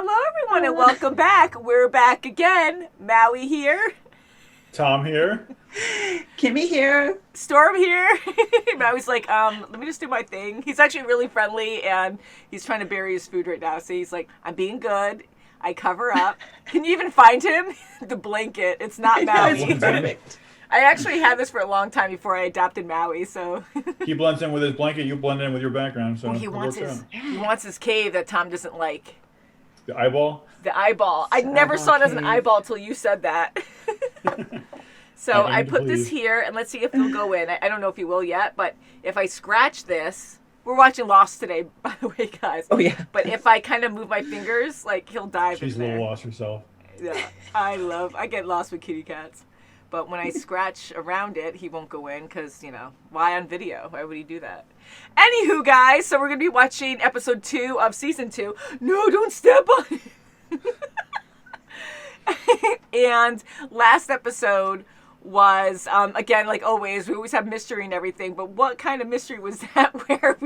Hello, everyone, and welcome back. We're back again. Maui here. Tom here. Kimmy here. Storm here. Maui's like, let me just do my thing. He's actually really friendly, and he's trying to bury his food right now. So he's like, I'm being good. I cover up. Can you even find him? The blanket. It's not Maui. It's perfect. I actually had this for a long time before I adopted Maui, so... He blends in with his blanket, you blend in with your background, so he wants his cave that Tom doesn't like. The eyeball? The eyeball. I never saw it as an eyeball till you said that. So I put this here, and let's see if he'll go in. I don't know if he will yet, but if I scratch this... We're watching Lost today, by the way, guys. Oh, yeah. But if I kind of move my fingers, like, he'll dive in there. She's a little lost herself. Yeah, I get lost with kitty cats. But when I scratch around it, he won't go in because, why on video? Why would he do that? Anywho, guys, so we're going to be watching episode 2 of season 2. No, don't step on it. And last episode was, again, like always, we always have mystery and everything, but what kind of mystery was that where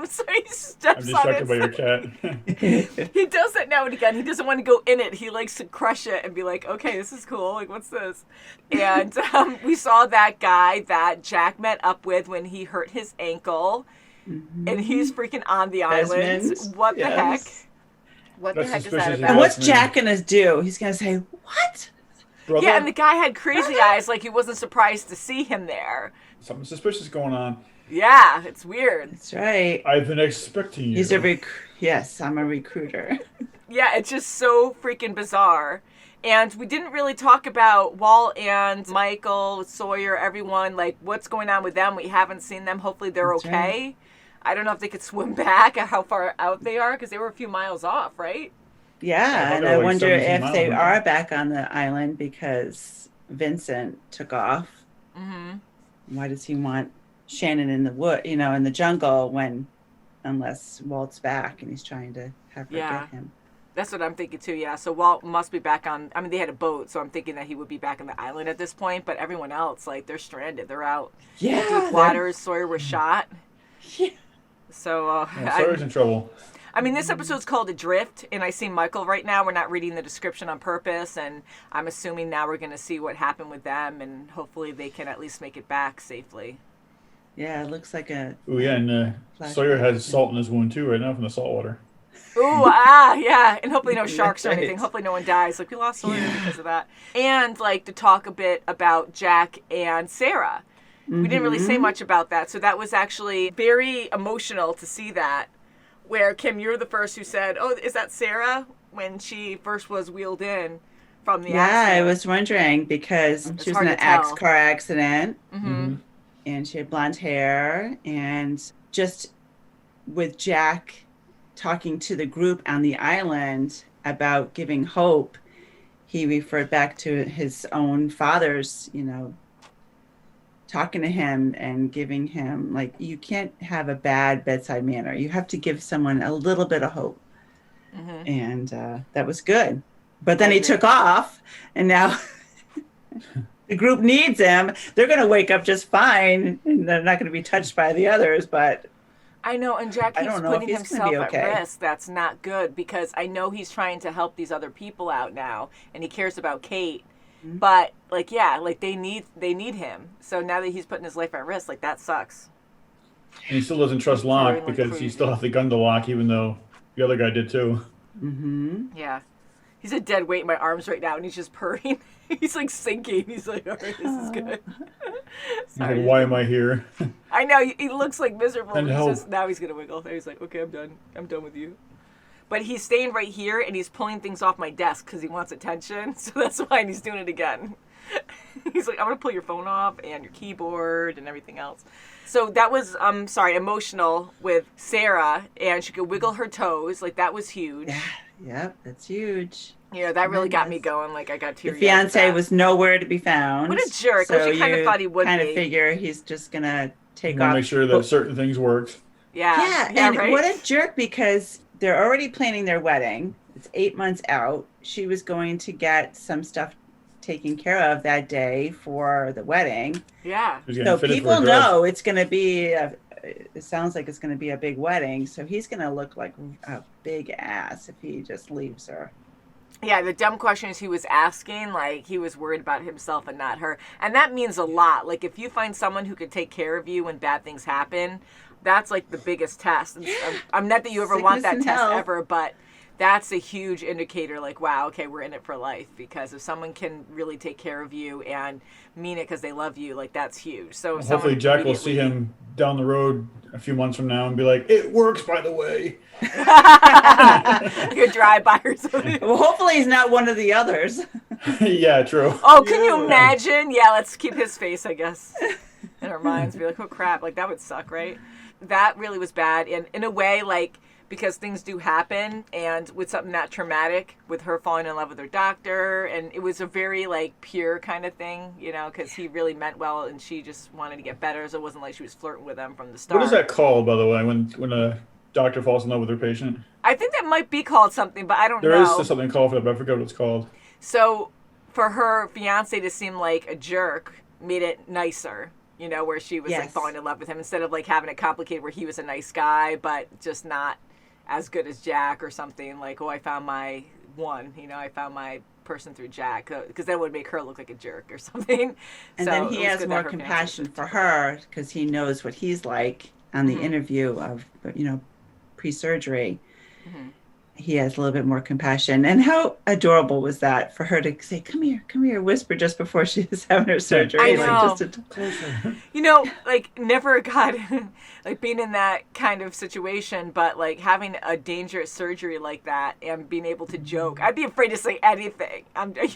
so he steps on it. I'm distracted by your cat. He does that now and again. He doesn't want to go in it. He likes to crush it and be like, okay, this is cool. Like, what's this? And we saw that guy that Jack met up with when he hurt his ankle, and he's freaking on the island. Desmond. What the heck? Yes. What That's the heck is suspicious that as about? And what's Desmond. Jack going to do? He's going to say, what? Brother? Yeah, and the guy had crazy eyes, like he wasn't surprised to see him there. Something suspicious going on. Yeah, it's weird. That's right. I've been expecting you. He's Yes, I'm a recruiter. Yeah, it's just so freaking bizarre. And we didn't really talk about Walt and Michael, Sawyer, everyone, like what's going on with them. We haven't seen them. Hopefully they're That's okay. right. I don't know if they could swim back or how far out they are because they were a few miles off, right? Yeah, and they're I like wonder 17 if miles they away. are back on the island because Vincent took off. Mm-hmm. Why does he want Shannon in the wood, in the jungle unless Walt's back and he's trying to have her Yeah. get him? That's what I'm thinking too, yeah. So Walt must be back on, they had a boat, so I'm thinking that he would be back on the island at this point, but everyone else, like, they're stranded. They're out. Yeah. Deep waters. Sawyer was shot. Yeah. So, Sawyer's in trouble. this episode's called Adrift, and I see Michael right now. We're not reading the description on purpose, and I'm assuming now we're going to see what happened with them, and hopefully they can at least make it back safely. Yeah, it looks like a... Oh yeah, and Sawyer has salt in his wound too right now from the salt water. Ooh, yeah, and hopefully no sharks or Right. anything. Hopefully no one dies. Like, we lost Sawyer because of that. And, like, to talk a bit about Jack and Sarah. We didn't really say much about that, so that was actually very emotional to see that. Where, Kim, you're the first who said, oh, is that Sarah? When she first was wheeled in from the accident. I was wondering because It's she was hard in an to tell. car accident Mm-hmm. and she had blonde hair, and just with Jack talking to the group on the island about giving hope, he referred back to his own father's, talking to him and giving him, like, you can't have a bad bedside manner. You have to give someone a little bit of hope. Mm-hmm. And that was good. But then he took off, and now the group needs him. They're going to wake up just fine, and they're not going to be touched by the others, but... I know, and Jack I keeps don't know if putting he's gonna himself be at okay. risk. That's not good because I know he's trying to help these other people out now, and he cares about Kate. Mm-hmm. But they need him. So now that he's putting his life at risk, like that sucks. And he still doesn't trust Locke Very because crazy. he still has the gun to Locke, even though the other guy did too. Mm-hmm. Yeah, he's a dead weight in my arms right now, and he's just purring. He's like sinking. He's like, all right, this is good. He's like, why am I here? I know he looks like miserable. And He's help. just, now he's gonna wiggle. He's like, okay, I'm done. I'm done with you. But he's staying right here, and he's pulling things off my desk because he wants attention. So that's why he's doing it again. He's like, I'm going to pull your phone off and your keyboard and everything else. So that was, emotional with Sarah, and she could wiggle her toes. Like, that was huge. Yeah, yep, that's huge. Yeah, that really got me Tremendous. going. Like, I got The teary-eyed. fiance with was nowhere to be found. What a jerk. So Which you kind of thought he would kind be. of figure he's just going to take Want off. to make sure that certain things worked. Yeah. Yeah, and right? what a jerk, because they're already planning their wedding. It's 8 months out. She was going to get some stuff taken care of that day for the wedding. Yeah. He was getting So fitted for people a dress. know it's going to be a it sounds like it's going to be a big wedding, so he's going to look like a big ass if he just leaves her. Yeah, the dumb questions he was asking, like, he was worried about himself and not her. And that means a lot. Like, if you find someone who can take care of you when bad things happen, that's, like, the biggest test. I'm not that you ever want that test ever, but that's a huge indicator, like, wow, okay, we're in it for life. Because if someone can really take care of you and mean it because they love you, like, that's huge. So if hopefully Jack will see him down the road a few months from now and be like, it works, by the way. You drive by or something. Well, hopefully he's not one of the others. Yeah, true. Oh, can you imagine? Yeah, let's keep his face, I guess, in our minds. Be like, oh, crap. Like, that would suck, right? That really was bad. And in a way, like, because things do happen, and with something that traumatic, with her falling in love with her doctor, and it was a very, like, pure kind of thing, you know, because he really meant well, and she just wanted to get better, so it wasn't like she was flirting with him from the start. What is that called, by the way, when a doctor falls in love with her patient? I think that might be called something, but I don't know. There is something called for that, but I forget what it's called. So, for her fiance to seem like a jerk made it nicer, you know, where she was, like, falling in love with him, instead of, like, having it complicated where he was a nice guy, but just not as good as Jack or something, like, oh, I found my one, you know, I found my person through Jack, because that would make her look like a jerk or something. And so then he has more compassion for her because he knows what he's like on the interview of, you know, pre-surgery. Mm-hmm. He has a little bit more compassion. And how adorable was that for her to say, come here, whisper just before she was having her surgery. I know. Like, you know, like, never got, like, being in that kind of situation, but, like, having a dangerous surgery like that and being able to joke. I'd be afraid to say anything,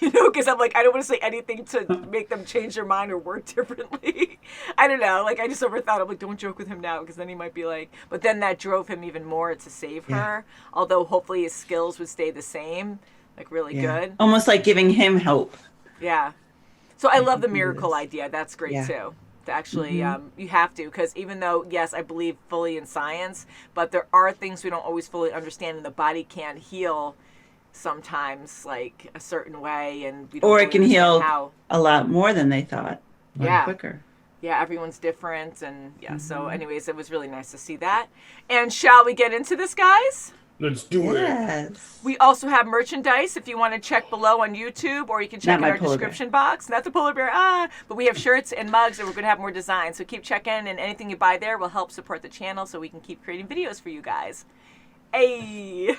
you know, because I'm like, I don't want to say anything to make them change their mind or work differently. I don't know. Like, I just overthought. I'm like, don't joke with him now, because then he might be like, but then that drove him even more to save her, although hopefully his skills would stay the same, like, really good. Almost like giving him hope. Yeah. So I love the miracle idea. That's great too. To actually, you have to, because even though, yes, I believe fully in science, but there are things we don't always fully understand, and the body can't heal sometimes, like, a certain way, and we don't or really it can heal how. A lot more than they thought. Quicker. Yeah, everyone's different, and so anyways, it was really nice to see that. And shall we get into this, guys? Let's do it. We also have merchandise if you want to check below on YouTube, or you can check in our description box. Not the polar bear, but we have shirts and mugs, and we're going to have more designs. So keep checking, and anything you buy there will help support the channel so we can keep creating videos for you guys. Hey!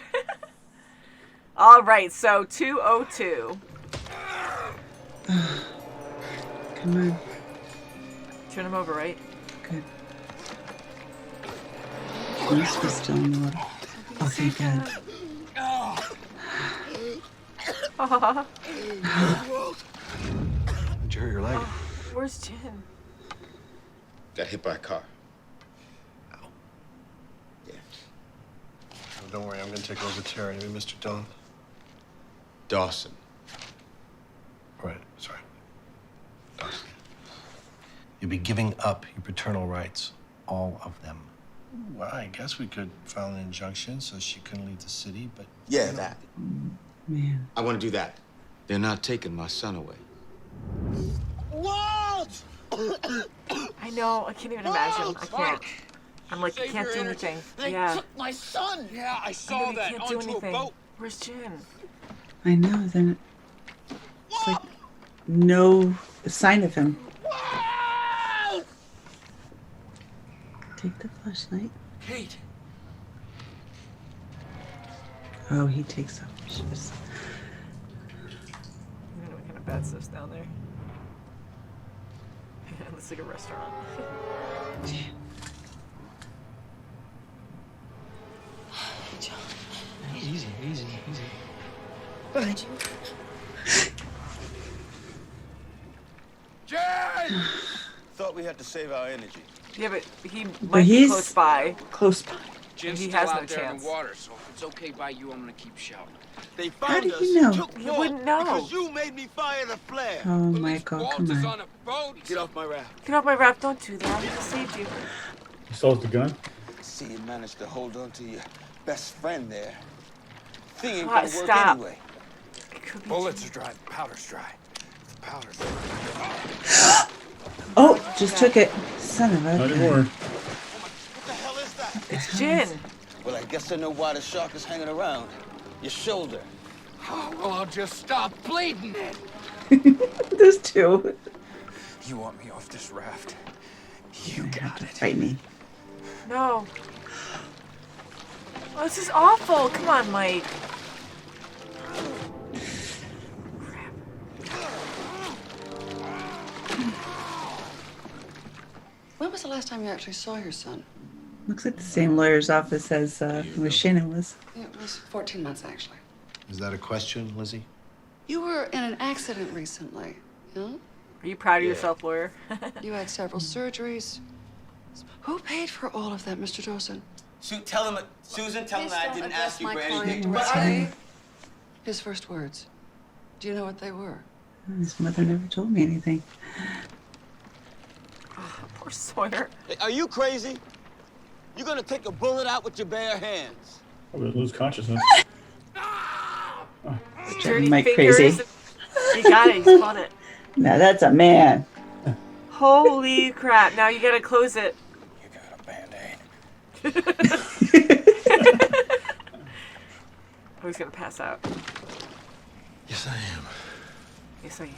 All right, so 202. Come on. Turn him over, right? Good. This was still in the water. Oh, thank God. Did you hurt your leg? Where's Jen? Got hit by a car. Ow. Yeah. Oh, don't worry, I'm gonna take over Terry. Maybe Mr. Dillon. Dawson. Right, sorry. Dawson. You'll be giving up your paternal rights, all of them. Well, I guess we could file an injunction so she couldn't leave the city, but... Yeah, that. Man. I want to do that. They're not taking my son away. Walt! I know, I can't even imagine. I can't. I'm like, I can't do anything. They took my son! Yeah, I saw that can't do onto anything. a boat. Where's Jen? I know. Then it's like no sign of him. Take the flashlight. Kate. Oh, he takes off his shoes. I don't know what kind of bad stuff's down there. It looks like a restaurant. Easy. Behind you. Jen! Thought we had to save our energy. Yeah, but he might be close by. Close by. Jen's He still has out no there chance. in the water, so if it's okay by you, I'm gonna keep shouting. They How found did us. you know? Took You Walt wouldn't know. Because you made me fire the flare. Oh, At least Michael, Walt come is on. on a boat. Get off my raft. Get off my raft, don't do that. I just saved you. He still has the gun? I see you managed to hold on to your best friend there. Thing ain't Ah, gonna work stop. anyway. It could be Bullets Jen. are dry, the powder's dry. The powder's dry. Oh, just took it. Son of a Not gun. anymore. It's Jin. Well, I guess I know why the shark is hanging around. Your shoulder. Oh, well, I'll just stop bleeding. There's two. You want me off this raft? You You have got to it. fight me. No. Oh, this is awful. Come on, Mike. When was the last time you actually saw your son? Looks like the same lawyer's office as where Shannon was. It was 14 months, actually. Is that a question, Lizzie? You were in an accident recently, huh? Are you proud of yourself, lawyer? You had several surgeries. Who paid for all of that, Mr. Dawson? Susan, tell him I didn't ask you for anything. Directly. His first words. Do you know what they were? His mother never told me anything. Poor Sawyer. Hey, are you crazy? You're gonna take a bullet out with your bare hands. Probably lose consciousness. Dirty Mike fingers. crazy. You got it. He's caught it. Now that's a man. Holy crap. Now you gotta close it. You got a Band-Aid. Oh, he's gonna pass out. Yes, I am. Yes, I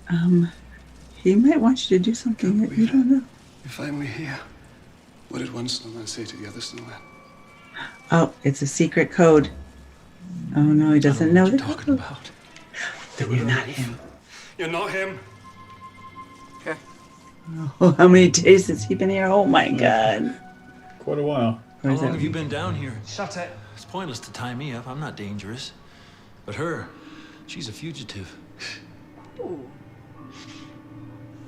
am. He might want you to do something that you don't know. You're finally here. What did one snowman say to the other snowman? Oh, it's a secret code. Oh no, he doesn't know what the you're talking code. about. Then you're not him. You're not him. Okay. Oh, how many days has he been here? Oh my god. Quite a while. Or How is long it- have you been down here? Shut it. It's pointless to tie me up. I'm not dangerous. But her, she's a fugitive. Ooh.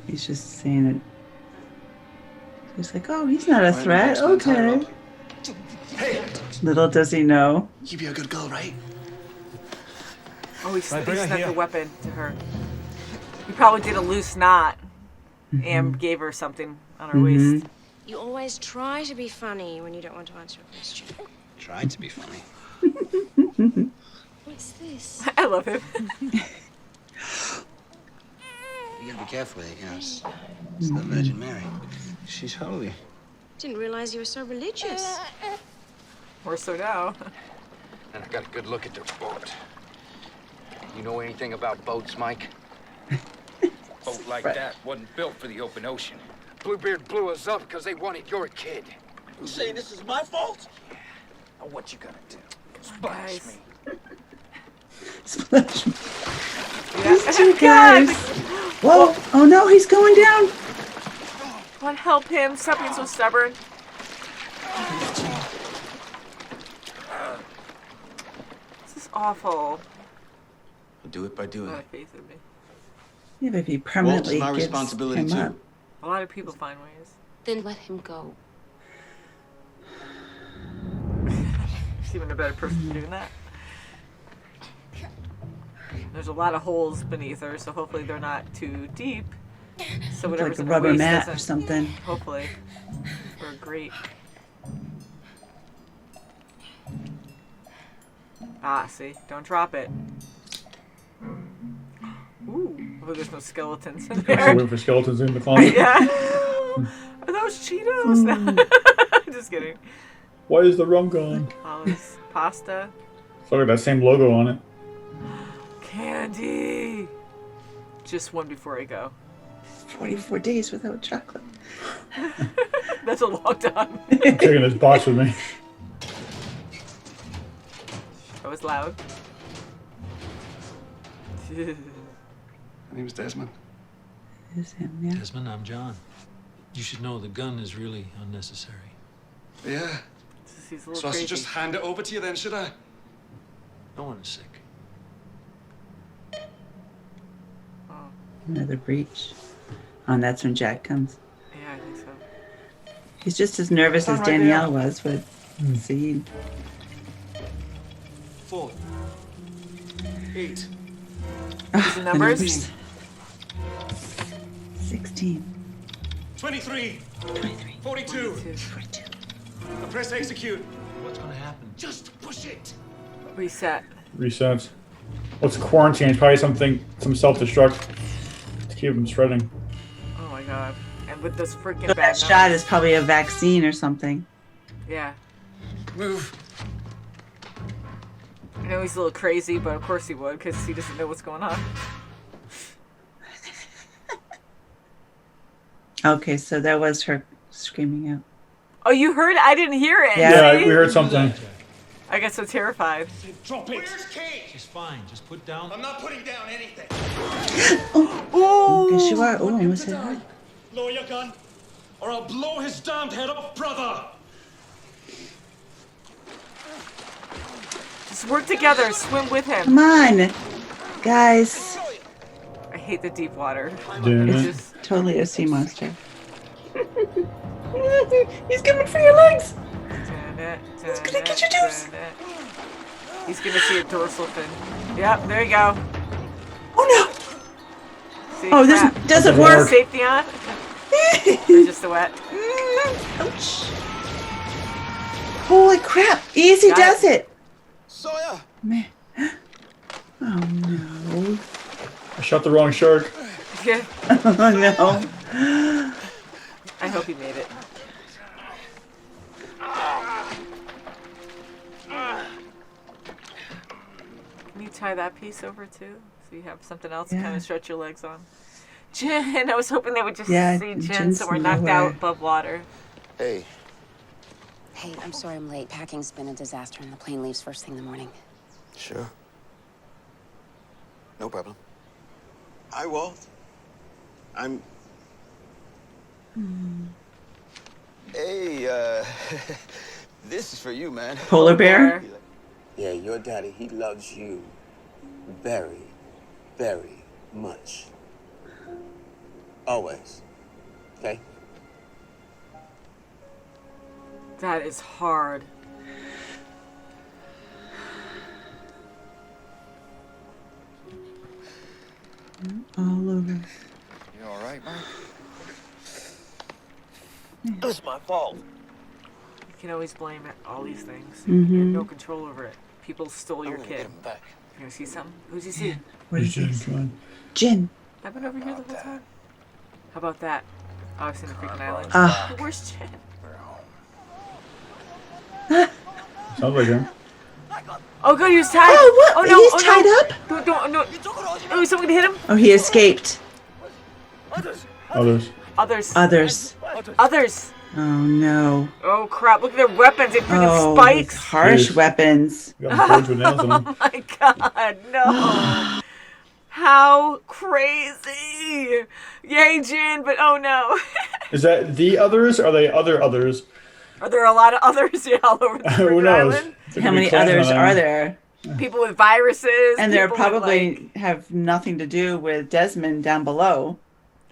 He's just saying it. He's like, oh, he's not a threat. Why didn't you tie her Okay. up? Hey, Little does he know. you be a good girl, right? Oh, he Right, bring her snuck here. the weapon to her. He probably did a loose knot and gave her something on her waist. You always try to be funny when you don't want to answer a question. Tried to be funny. What's this? I love him. You gotta be careful with it, you know. It's the Virgin Mary. She's holy. Didn't realize you were so religious. More so now. And I got a good look at their boat. You know anything about boats, Mike? Boat like that wasn't built for the open ocean. Bluebeard blew us up because they wanted your kid. You say this is my fault? Now what you gonna do? Splash guys. me. Splash. Yeah. Two guys. Whoa. Oh no, he's going down. Come on, help him. Stop being so stubborn. This is awful. I'll do it by doing A lot it. of faith in me. Yeah, but if he Walt's permanently my gives responsibility him too. up. A lot of people find ways. Then let him go. She's even a better person for doing that. There's a lot of holes beneath her, so hopefully they're not too deep. So whatever's Like a in her rubber waist mat or doesn't- something. Hopefully. Or a grate. Ah, see? Don't drop it. Ooh. Oh, there's no skeletons in Also there. waiting for skeletons in the closet. Yeah. Are those Cheetos? No. Just kidding. Why is the rum gone? Olives. Pasta. It's got that same logo on it. Candy. Just one before I go. 44 days without chocolate. That's a long time. I'm taking this box with me. That was loud. My name's Desmond. Is him, yeah. Desmond, I'm John. You should know the gun is really unnecessary. Yeah. He's a little So I crazy. should just hand it over to you then, should I? No one is sick. Another breach. Oh, and that's when Jack comes. Yeah, I think so. He's just as nervous as Right Danielle was with Seed. 4, 8, Ah, the numbers? 16. 23, 23. 42. 42. I press execute. What's gonna happen? Just push it. Reset. Resets. What's quarantine? It's probably some self-destruct to keep them spreading. Oh my god. And man, with this freaking So bad that nose. shot is probably a vaccine or something. Yeah. Move. I know he's a little crazy, but of course he would, because he doesn't know what's going on. Okay, so that was her screaming out. Oh, you heard it? I didn't hear it. Yeah, See? we heard something. I got so terrified. Drop it. Where's Kate? She's fine. Just put down. I'm not putting down anything. Oh, guess you are. Oh, I almost said her. Lower your gun, or I'll blow his damned head off, brother. Just work together. Swim with him. Come on, guys. I hate the deep water. Dude. It's It's just... totally a sea monster. He's coming for your legs. He's gonna get your juice. He's gonna see a dorsal fin. Yep, there you go. Oh no. See, Oh, this crap. doesn't Doesn't work. work. Safety on? Or just the wet? Ouch. Holy crap. Easy Got does it. Sawyer! Man. Oh no. I shot the wrong shark. Yeah. Oh no. I hope he made it. Can you tie that piece over too? So you have something else to Yeah. kind of stretch your legs on. Jen, I was hoping they would just Yeah, see Jen Jen's so we're knocked nowhere. out above water. Hey, Hey, I'm sorry I'm late. Packing's been a disaster and the plane leaves first thing in the morning. sure. No problem. Hi, Walt. I'm... Hey, this is for you, man. Polar bear? Yeah, your daddy, he loves you very, very much. Always. Okay? That is hard. All over. You all right, Mike? It's my fault. You can always blame it, all these things. Mhm. You have no control over it. People stole your I'm gonna get kid. him back. You gonna see something? Who's he see? What is Jen, this? come on. Jen. I've been over here the whole time. How about that? Oh, I've seen the freaking island. Ah. Where's Jen? Sounds like him. Oh, good, he was tied. Oh, what? Oh, no, He's oh, tied no. up? Don't, no. Oh, is someone gonna hit him? Oh, he escaped. Others. Others. Others. Others. Oh no. Oh, crap. Look at their weapons. They freaking Oh, spikes. these harsh Jeez. weapons. You got birds with nails in Oh, them. my God. No. How crazy. Yay, Jin, but oh, no. Is that the others? Or are they other others? Are there a lot of others all over the Who freaking knows? island? There How could be many clans others on are that. there? People with viruses. And they're people with, probably have nothing to do with Desmond down below.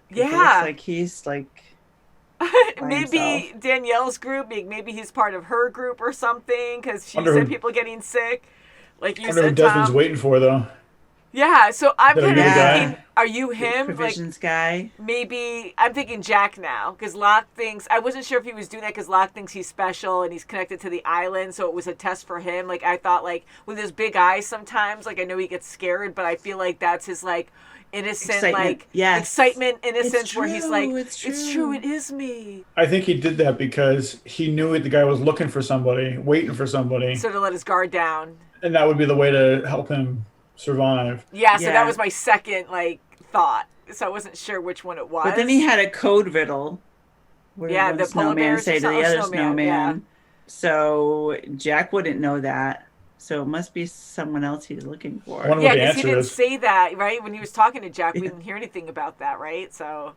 It looks yeah. like he's like Maybe himself. Danielle's group, maybe he's part of her group or something, because she Wonder said who- people getting sick. Like you I wonder who said, Desmond's Tom. waiting for, though. Yeah, so I'm Did I kind of get the guy? thinking, are you him? Like, provisions guy. maybe, I'm thinking Jack now, because Locke thinks, I wasn't sure if he was doing that because Locke thinks he's special and he's connected to the island, so it was a test for him. Like, I thought, like, with his big eyes sometimes, like, I know he gets scared, but I feel like that's his, like, innocent, Excitement. like, Yes. excitement, innocence, where he's true, like, it's it's true. true, it is me. I think he did that because he knew the guy was looking for somebody, waiting for somebody, So to let his guard down. and that would be the way to help him survive. Yeah, so Yeah. that was my second, like, thought. So I wasn't sure which one it was. But then he had a code riddle. Where Yeah, one the polar snowman bears or say to the something? other Snowman, snowman. yeah. So Jack wouldn't know that. So it must be someone else he's looking for. I wonder Yeah, what the because he answer didn't is. say that, right? When he was talking to Jack, we didn't hear anything about that, right? So I wonder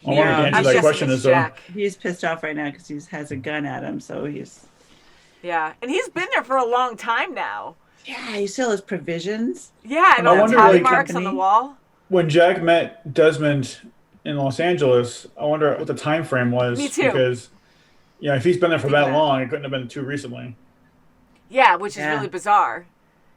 what the Yeah. answer I'm to that guessing question it's is, though. Jack. He's pissed off right now because he has a gun at him. So he's Yeah, and he's been there for a long time now. yeah. He still has provisions. Yeah, and I all the wonder, tally like, marks on the company- wall. When Jack met Desmond in Los Angeles, I wonder what the time frame was. Me too. Because, if he's been there for that that. long, it couldn't have been too recently. Yeah, which is Yeah. really bizarre.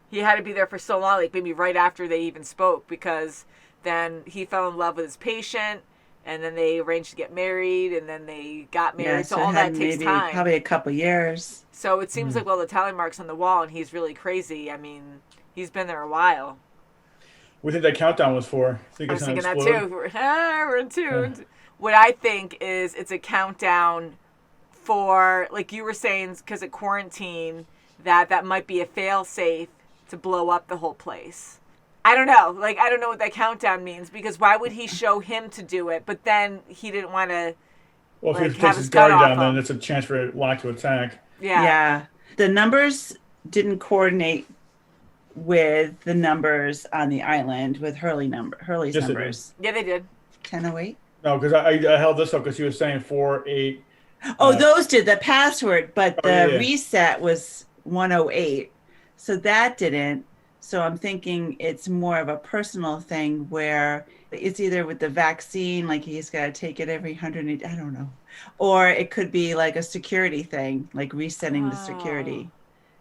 He had to be there for so long, like maybe right after they even spoke, because then he fell in love with his patient, and then they arranged to get married, and then they got married. Yeah, so so all it that had takes maybe time. probably a couple years. So it seems like, well, the tally marks on the wall, and he's really crazy. I mean, he's been there a while. What do you think that countdown was for? I was Think thinking it's that gonna explode? too. We're in tune. What I think is it's a countdown for, like you were saying, because of quarantine, that might be a fail-safe to blow up the whole place. I don't know. Like, I don't know what that countdown means, because why would he show him to do it, but then he didn't want to, Well, if like, he have takes his his gun guard off down, then him. it's a chance for Locke to attack. Yeah. The numbers didn't coordinate with the numbers on the island with Hurley's Yes, it numbers. Yeah, they did. 1008? No, because I held this up because he was saying 4, 8. Oh, those did the password, but the yeah. reset was 108. So that didn't. So I'm thinking it's more of a personal thing where it's either with the vaccine, like he's got to take it every 180, I don't know. Or it could be like a security thing, like resetting the security.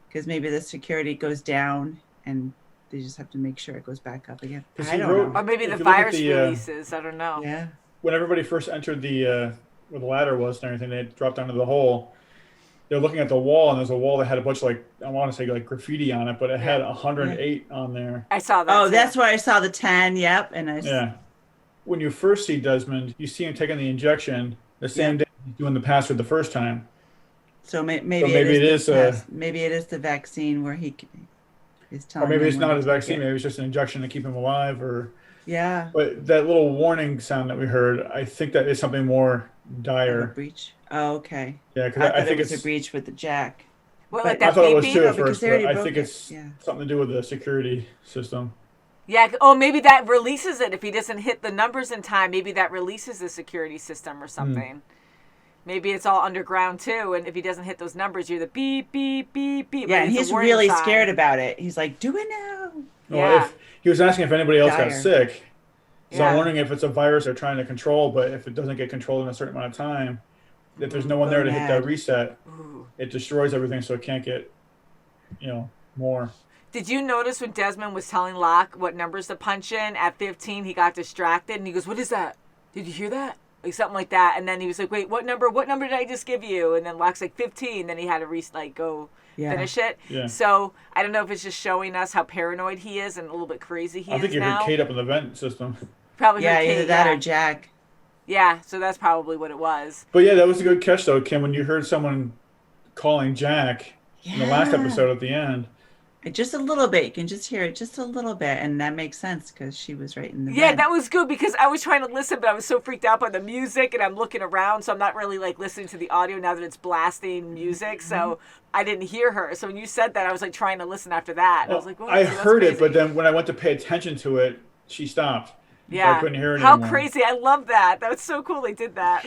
Because maybe the security goes down and they just have to make sure it goes back up again. I don't know. Or maybe the if you look at virus releases. I don't know. Yeah. When everybody first entered the where the ladder was and everything, they dropped down to the hole. They're looking at the wall, and there's a wall that had a bunch of, like, I want to say, like, graffiti on it, but it had 108 on there. I saw that. Oh, too. that's where I saw the 10. Yep. And Yeah. When you first see Desmond, you see him taking the injection the same day he's doing the password the first time. So maybe it is maybe it is the vaccine where he is telling. Or maybe him it's when not to his take vaccine. it. Maybe it's just an injection to keep him alive, or Yeah. But that little warning sound that we heard, I think that is something more dire. A breach. Oh, okay. Yeah, I because I thought think it was it's a breach with the jack. Well, But like that I thought it was beeping? too No, at because first, they already but I broke think it. it's Yeah. something to do with the security system. Yeah. Oh, maybe that releases it. If he doesn't hit the numbers in time, maybe that releases the security system or something. Maybe it's all underground too, and if he doesn't hit those numbers, you're the beep, beep, beep, beep. Yeah, like and it's a he's warning really sign. scared about it. He's like, do it now. Well, if he was asking if anybody else got Dire. sick, so I'm Yeah. wondering if it's a virus they're trying to control, but if it doesn't get controlled in a certain amount of time, that there's no one Go there to hit that mad. reset, it destroys everything, so it can't get, more. Did you notice when Desmond was telling Locke what numbers to punch in at 15, he got distracted and he goes, "What is that? Did you hear that?" Like something like that. And then he was like, "Wait, what number did I just give you?" And then Locke's like 15. Then he had to go finish it. Yeah. So I don't know if it's just showing us how paranoid he is and a little bit crazy he I is think you now. heard Kate up in the vent system. Probably Yeah, heard Kate, either that yeah. or Jack. Yeah, so that's probably what it was. But yeah, that was a good catch though, Kim, when you heard someone calling Jack in the last Yeah. episode at the end. Just a little bit. You can just hear it just a little bit. And that makes sense because she was right in the Yeah, bed. that was good because I was trying to listen, but I was so freaked out by the music and I'm looking around, so I'm not really like listening to the audio now that it's blasting music. So I didn't hear her. So when you said that, I was like trying to listen after that. And I was like, "Whoa, I that's heard it, crazy." but then when I went to pay attention to it, she stopped. So yeah, I couldn't hear it how anymore. crazy! I love that. That was so cool. They did that.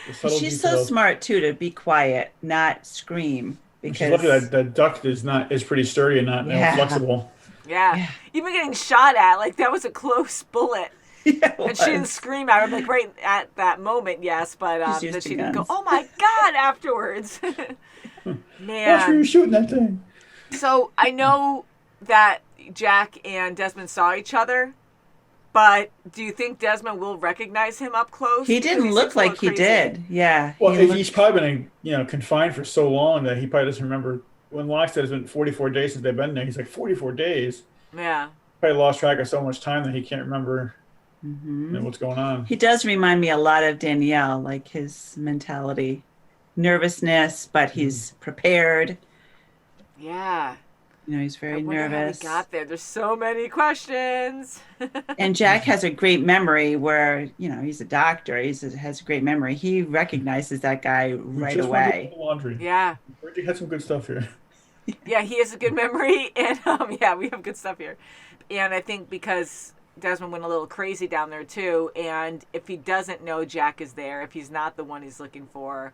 The subtle She's so details. smart too to be quiet, not scream. She's Because lucky that the duct is pretty sturdy and not Yeah. flexible. Yeah. Even getting shot at, like that was a close bullet. Yeah, it And she didn't was. scream at him like right at that moment, yes, but She's used that to she didn't go, guns. "Oh my God," afterwards. Watch where you're Man. shooting that thing. So I know that Jack and Desmond saw each other, but do you think Desmond will recognize him up close? He Because didn't look seems a little like he crazy. did. Yeah. Well, he he's probably been confined for so long that he probably doesn't remember. When Locke said it's been 44 days since they've been there, he's like 44 days. Yeah. Probably lost track of so much time that he can't remember what's going on. He does remind me a lot of Danielle, like his mentality, nervousness, but he's prepared. Yeah. He's very I wonder nervous. how we got there. There's so many questions. And Jack has a great memory where, he's a doctor. Has a great memory. He recognizes that guy right Just went to away. the laundry. Yeah. Reggie had some good stuff here. Yeah, he has a good memory, and yeah, we have good stuff here. And I think because Desmond went a little crazy down there too, and if he doesn't know Jack is there, if he's not the one he's looking for,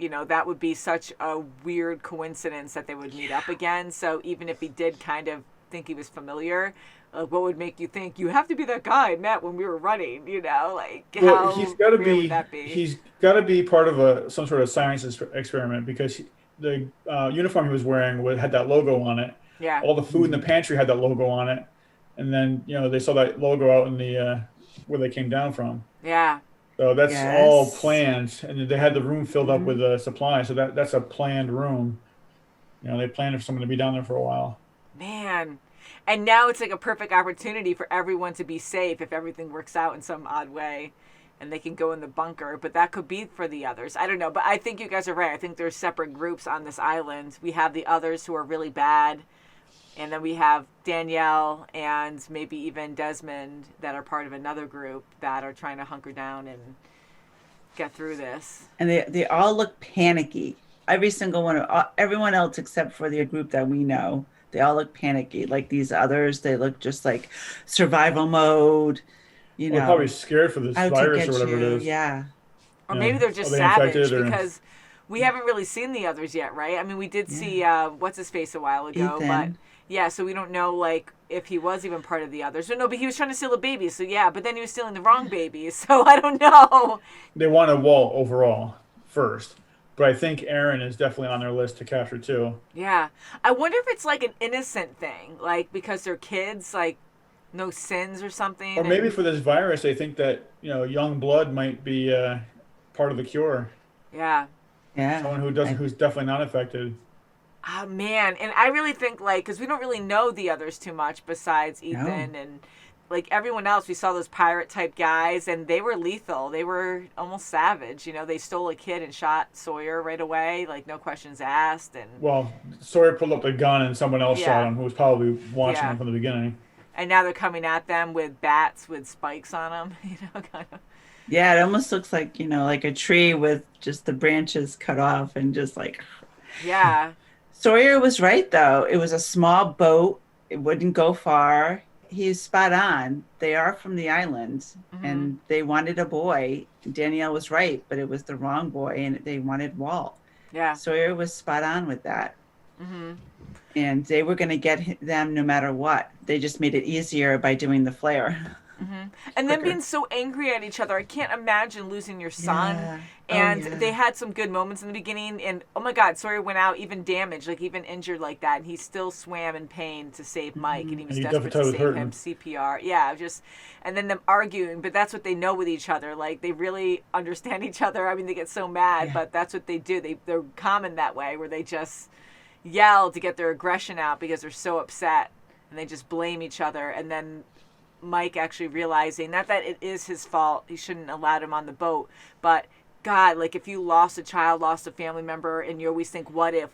that would be such a weird coincidence that they would meet up again. So even if he did kind of think he was familiar, what would make you think you have to be that guy I met when we were running? Well, how he's got to weird be. would that be? He's got to be part of some sort of science experiment because the uniform he was wearing had that logo on it. Yeah. All the food in the pantry had that logo on it, and then they saw that logo out in the where they came down from. Yeah. So that's Yes. all planned, and they had the room filled up with supplies. So that's a planned room. They planned for someone to be down there for a while. Man. And now it's like a perfect opportunity for everyone to be safe if everything works out in some odd way. and they can go in the bunker, but that could be for the others. I don't know, but I think you guys are right. I think there's separate groups on this island. We have the others who are really bad, and then we have Danielle and maybe even Desmond that are part of another group that are trying to hunker down and get through this. And they all look panicky. Every single one, everyone else except for the group that we know, they all look panicky. Like these others, they look just like survival mode. You know, probably scared for this virus or whatever it is. Yeah. Or maybe they're just savage because we haven't really seen the others yet, right? I mean, we did see what's his face a while ago, Ethan. but yeah, so we don't know like if he was even part of the others. No, but he was trying to steal a baby, so yeah, but then he was stealing the wrong baby, so I don't know. They wanted Walt overall first, but I think Aaron is definitely on their list to capture too. Yeah, I wonder if it's like an innocent thing, like because they're kids, like no sins or something. Or maybe for this virus, they think that young blood might be part of the cure. Yeah. Yeah. Someone who's definitely not affected. Oh, man. And I really think, like, because we don't really know the others too much besides Ethan and, like, everyone else. We saw those pirate-type guys, and they were lethal. They were almost savage. You know, they stole a kid and shot Sawyer right away, like, no questions asked. And well, Sawyer pulled up the gun, and someone else shot him who was probably watching him from the beginning. And now they're coming at them with bats with spikes on them, kind of. Yeah, it almost looks like, like a tree with just the branches cut off and just like... Yeah. Sawyer was right, though. It was a small boat. It wouldn't go far. He's spot on. They are from the island, and they wanted a boy. Danielle was right, but it was the wrong boy, and they wanted Walt. Yeah. Sawyer was spot on with that. Mm-hmm. And they were going to get them no matter what. They just made it easier by doing the flare. Mm-hmm. And then being so angry at each other. I can't imagine losing your son. Yeah. And they had some good moments in the beginning. And, oh, my God, Sawyer went out even damaged, like even injured like that. And he still swam in pain to save Mike. And he was desperate to save him. CPR. Yeah, and then them arguing. But that's what they know with each other. Like, they really understand each other. I mean, they get so mad, but that's what they do. They're common that way, where they just yell to get their aggression out because they're so upset. And they just blame each other. And then Mike actually realizing, not that it is his fault, he shouldn't have allowed him on the boat, but God, like if you lost a child, lost a family member, and you always think, what if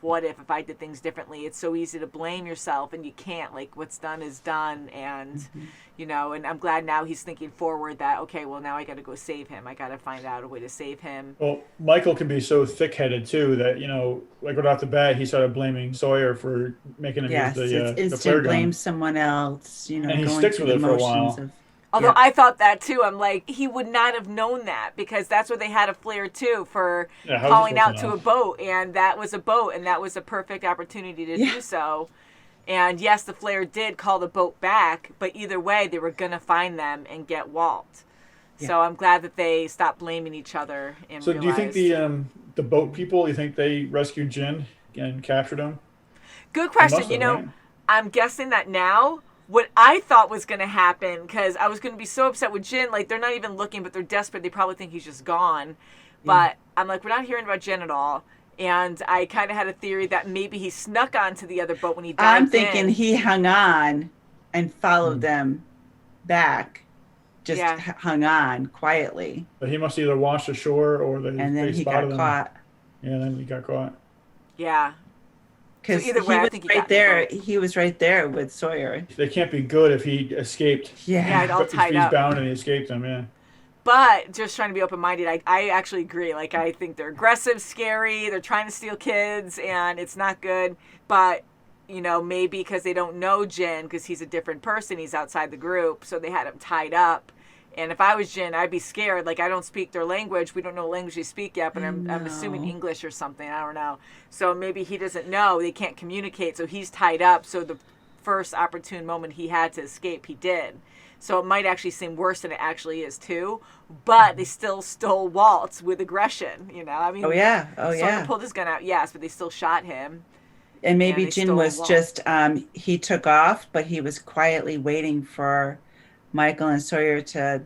I did things differently? It's so easy to blame yourself, and you can't. Like what's done is done, and and I'm glad now he's thinking forward that, okay, well now I got to go save him. I got to find out a way to save him. Well, Michael can be so thick-headed too that like right off the bat he started blaming Sawyer for making him use the flare gun. Blame someone else, and he sticks with it for a while. Although I thought that too. I'm like, he would not have known that because that's where they had a flare too for calling out to a boat. And that was a boat, and that was a perfect opportunity to do so. And yes, the flare did call the boat back, but either way, they were going to find them and get Walt. Yeah. So I'm glad that they stopped blaming each other. And so do you think the boat people, you think they rescued Jin and captured him? Good question. Right? I'm guessing that now. What I thought was going to happen, because I was going to be so upset with Jin, like they're not even looking, but they're desperate. They probably think he's just gone. But I'm like, we're not hearing about Jin at all. And I kind of had a theory that maybe he snuck onto the other boat when he dived I'm thinking he hung on and followed them back. Just hung on quietly. But he must either washed ashore or they he got caught. Yeah, then he got caught. Yeah. Because so either way, I think he was right there with Sawyer. They can't be good if he escaped. Yeah, all tied if up. He's bound and he escaped them, yeah. But just trying to be open-minded, I actually agree. Like, I think they're aggressive, scary, they're trying to steal kids, and it's not good. But, maybe because they don't know Jin, because he's a different person, he's outside the group, so they had him tied up. And if I was Jin, I'd be scared. Like, I don't speak their language. We don't know what language they speak yet, but I'm assuming English or something. I don't know. So maybe he doesn't know. They can't communicate, so he's tied up. So the first opportune moment he had to escape, he did. So it might actually seem worse than it actually is, too. But they still stole Walt with aggression, I mean, Sawyer pulled his gun out, yes, but they still shot him. And maybe Jin was just, he took off, but he was quietly waiting for Michael and Sawyer to,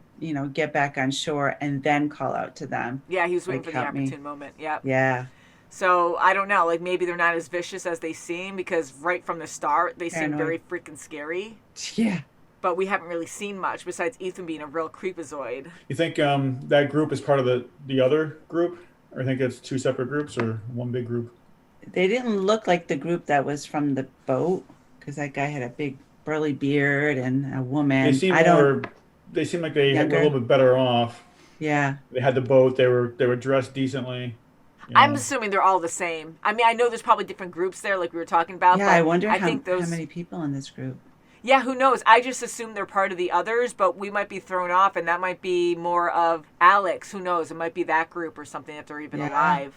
get back on shore and then call out to them. Yeah, he was waiting for the opportune moment. Yep. Yeah. So I don't know, like maybe they're not as vicious as they seem because right from the start they seem very freaking scary. Yeah. but we haven't really seen much besides Ethan being a real creepazoid. You think that group is part of the other group? Or you think it's two separate groups or one big group? They didn't look like the group that was from the boat, because that guy had a big burly beard and a woman. They seem they seem like they were a little bit better off. Yeah. They had the boat. They were dressed decently. I'm assuming they're all the same. I mean, I know there's probably different groups there, like we were talking about. Yeah, but I wonder how many people in this group. Yeah, who knows? I just assume they're part of the others, but we might be thrown off, and that might be more of Alex. Who knows? It might be that group or something if they're even alive.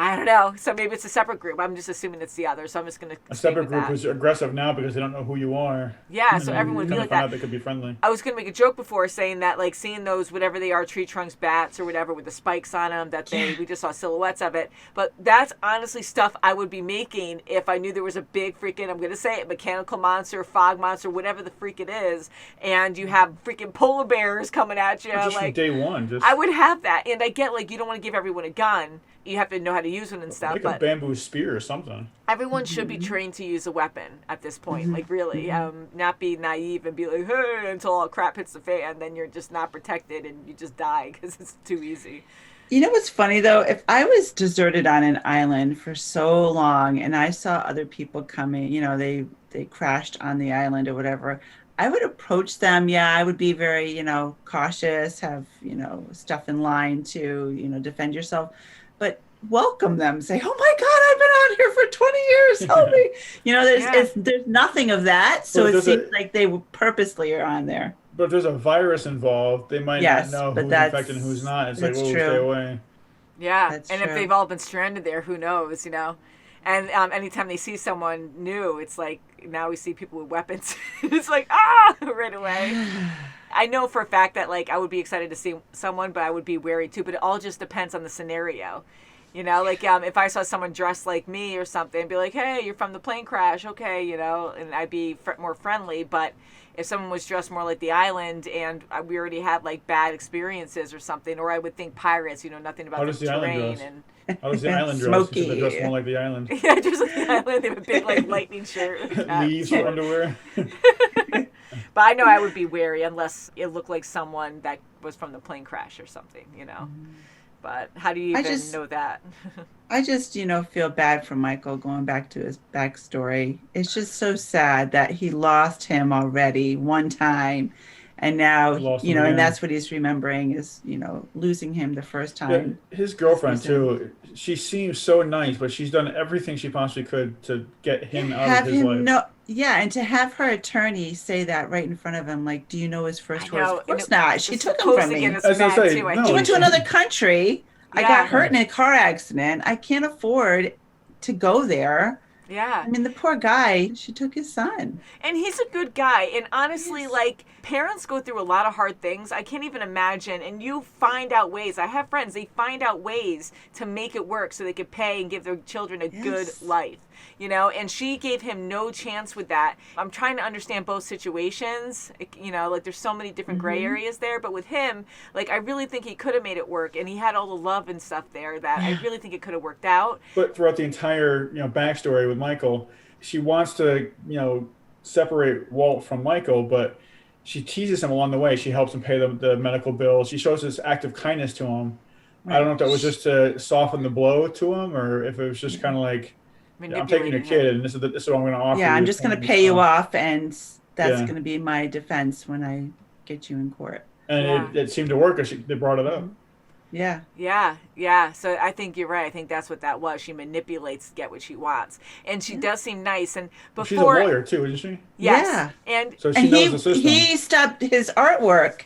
I don't know. So maybe it's a separate group. I'm just assuming it's the other. So I'm just going to. A separate group who's aggressive now because they don't know who you are. Yeah, so everyone would be like that. They could be friendly. I was going to make a joke before saying that, like, seeing those, whatever they are, tree trunks, bats or whatever with the spikes on them, that we just saw silhouettes of it. But that's honestly stuff I would be making if I knew there was a big freaking, I'm going to say it, mechanical monster, fog monster, whatever the freak it is. And you have freaking polar bears coming at you. Just like from day one. I would have that. And I get, like, you don't want to give everyone a gun. You have to know how to use one and stuff. Make a bamboo spear or something. Everyone should be trained to use a weapon at this point. Like, really. Not be naive and be like, hey, until all crap hits the fan. Then you're just not protected and you just die because it's too easy. You know what's funny, though? If I was deserted on an island for so long and I saw other people coming, they crashed on the island or whatever, I would approach them. Yeah, I would be very, cautious, have, stuff in line to, defend yourself. But welcome them. Say, oh my God, I've been out here for 20 years. Help me. There's nothing of that. So it seems like they purposely are on there. But if there's a virus involved, they might not know who's infected and who's not. It's like, whoa, stay away. Yeah, if they've all been stranded there, who knows, And anytime they see someone new, it's like, now we see people with weapons. It's like, right away. I know for a fact that, like, I would be excited to see someone, but I would be wary too. But it all just depends on the scenario. If I saw someone dressed like me or something, I'd be like, hey, you're from the plane crash. Okay, and I'd be more friendly. But if someone was dressed more like the island and we already had, like, bad experiences or something, or I would think pirates, nothing about the terrain. How does the island dress? Smoky. They dress more like the island. Yeah, just like the island. They have a big, like, lightning shirt. Leaves for underwear. But I know I would be wary unless it looked like someone that was from the plane crash or something, But how do you even know that? I just, feel bad for Michael going back to his backstory. It's just so sad that he lost him already one time. And now, and that's what he's remembering is, losing him the first time. Yeah, his girlfriend, too, she seems so nice, but she's done everything she possibly could to get him out of his life. And to have her attorney say that right in front of him, like, do you know his first words? Of course not. She took him from me. She went to another country. I got hurt in a car accident. I can't afford to go there. Yeah. I mean, the poor guy, she took his son. And he's a good guy. And honestly, like, parents go through a lot of hard things. I can't even imagine. And you find out ways. I have friends, they find out ways to make it work so they could pay and give their children a good life. And she gave him no chance with that. I'm trying to understand both situations. Like, there's so many different gray areas there. But with him, like, I really think he could have made it work. And he had all the love and stuff there that I really think it could have worked out. But throughout the entire, backstory with Michael, she wants to, separate Walt from Michael, but she teases him along the way. She helps him pay the medical bills. She shows this act of kindness to him. Right. I don't know if that was just to soften the blow to him or if it was just kind of like, I'm taking your kid and this is what I'm going to offer you. Yeah, I'm just going to pay you off and that's going to be my defense when I get you in court. And it seemed to work because they brought it up. Yeah. Yeah. So I think you're right. I think that's what that was. She manipulates to get what she wants. And she does seem nice. And before... She's a lawyer too, isn't she? Yes. Yeah. And so she knows the system. He stopped his artwork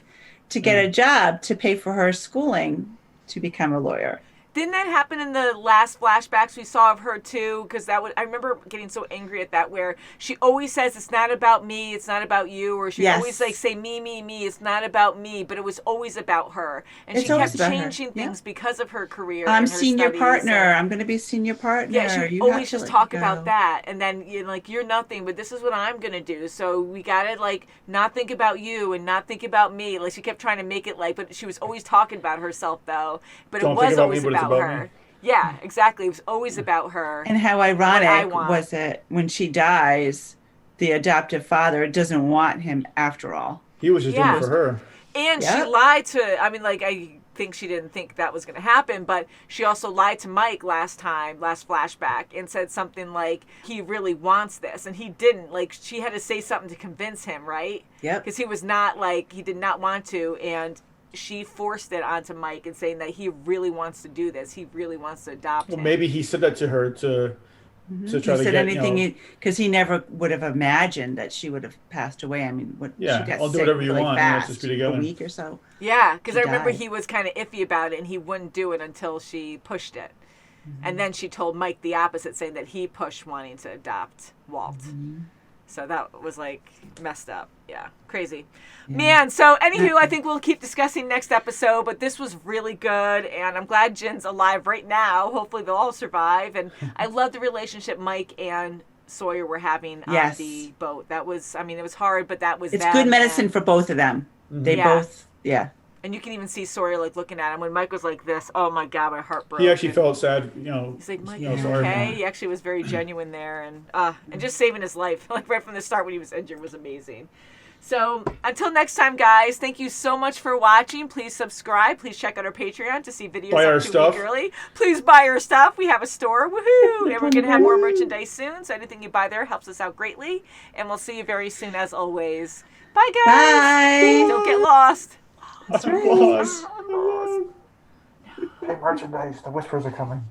to get a job to pay for her schooling to become a lawyer. Didn't that happen in the last flashbacks we saw of her too? Because I remember getting so angry at that, where she always says it's not about me, it's not about you, or she always like say me, it's not about me, but it was always about her, and she kept changing things because of her career. I'm senior partner. I'm going to be senior partner. Yeah, she always just talk about that, and then you're nothing, but this is what I'm going to do. So we got to like not think about you and not think about me. Like she kept trying to make it like, but she was always talking about herself though. But it was always about her. Yeah, exactly. It was always about her. And how ironic was it when she dies, the adoptive father doesn't want him after all. He was just doing it for her. And she Yep. lied to, I mean, like, I think she didn't think that was going to happen, but she also lied to Mike last flashback, and said something like, he really wants this. And he didn't. Like, she had to say something to convince him, right? Yep. Because he was not, like, he did not want to. And she forced it onto Mike and saying that he really wants to do this. He really wants to adopt him. Maybe he said that to her to try He to said get, anything because he never would have imagined that she would have passed away. I mean, she got I'll do sick whatever you really want. fast, Let's just be together. a week or so. Yeah, because She I remember died. he was kind of iffy about it, and he wouldn't do it until she pushed it. And then she told Mike the opposite, saying that he pushed wanting to adopt Walt. So that was, like, messed up. Yeah, crazy. Man, so anywho, I think we'll keep discussing next episode, but this was really good, and I'm glad Jin's alive right now. Hopefully they'll all survive. And I love the relationship Mike and Sawyer were having on the boat. That was, I mean, it was hard, but that was It's good medicine for both of them. They both, And you can even see Sawyer, like, looking at him. When Mike was like this, oh my God, my heart broke. He actually felt sad, He's like, Mike, sorry you for okay? him. He actually was very genuine there. And just saving his life, like, right from the start when he was injured was amazing. So until next time, guys, thank you so much for watching. Please subscribe. Please check out our Patreon to see videos Buy our up to a stuff. week early. Please buy our stuff. We have a store. Woohoo! And we're going to have more merchandise soon. So anything you buy there helps us out greatly. And we'll see you very soon, as always. Bye, guys. Bye. Don't get lost. I'm lost. Hey, merchandise. The whispers are coming.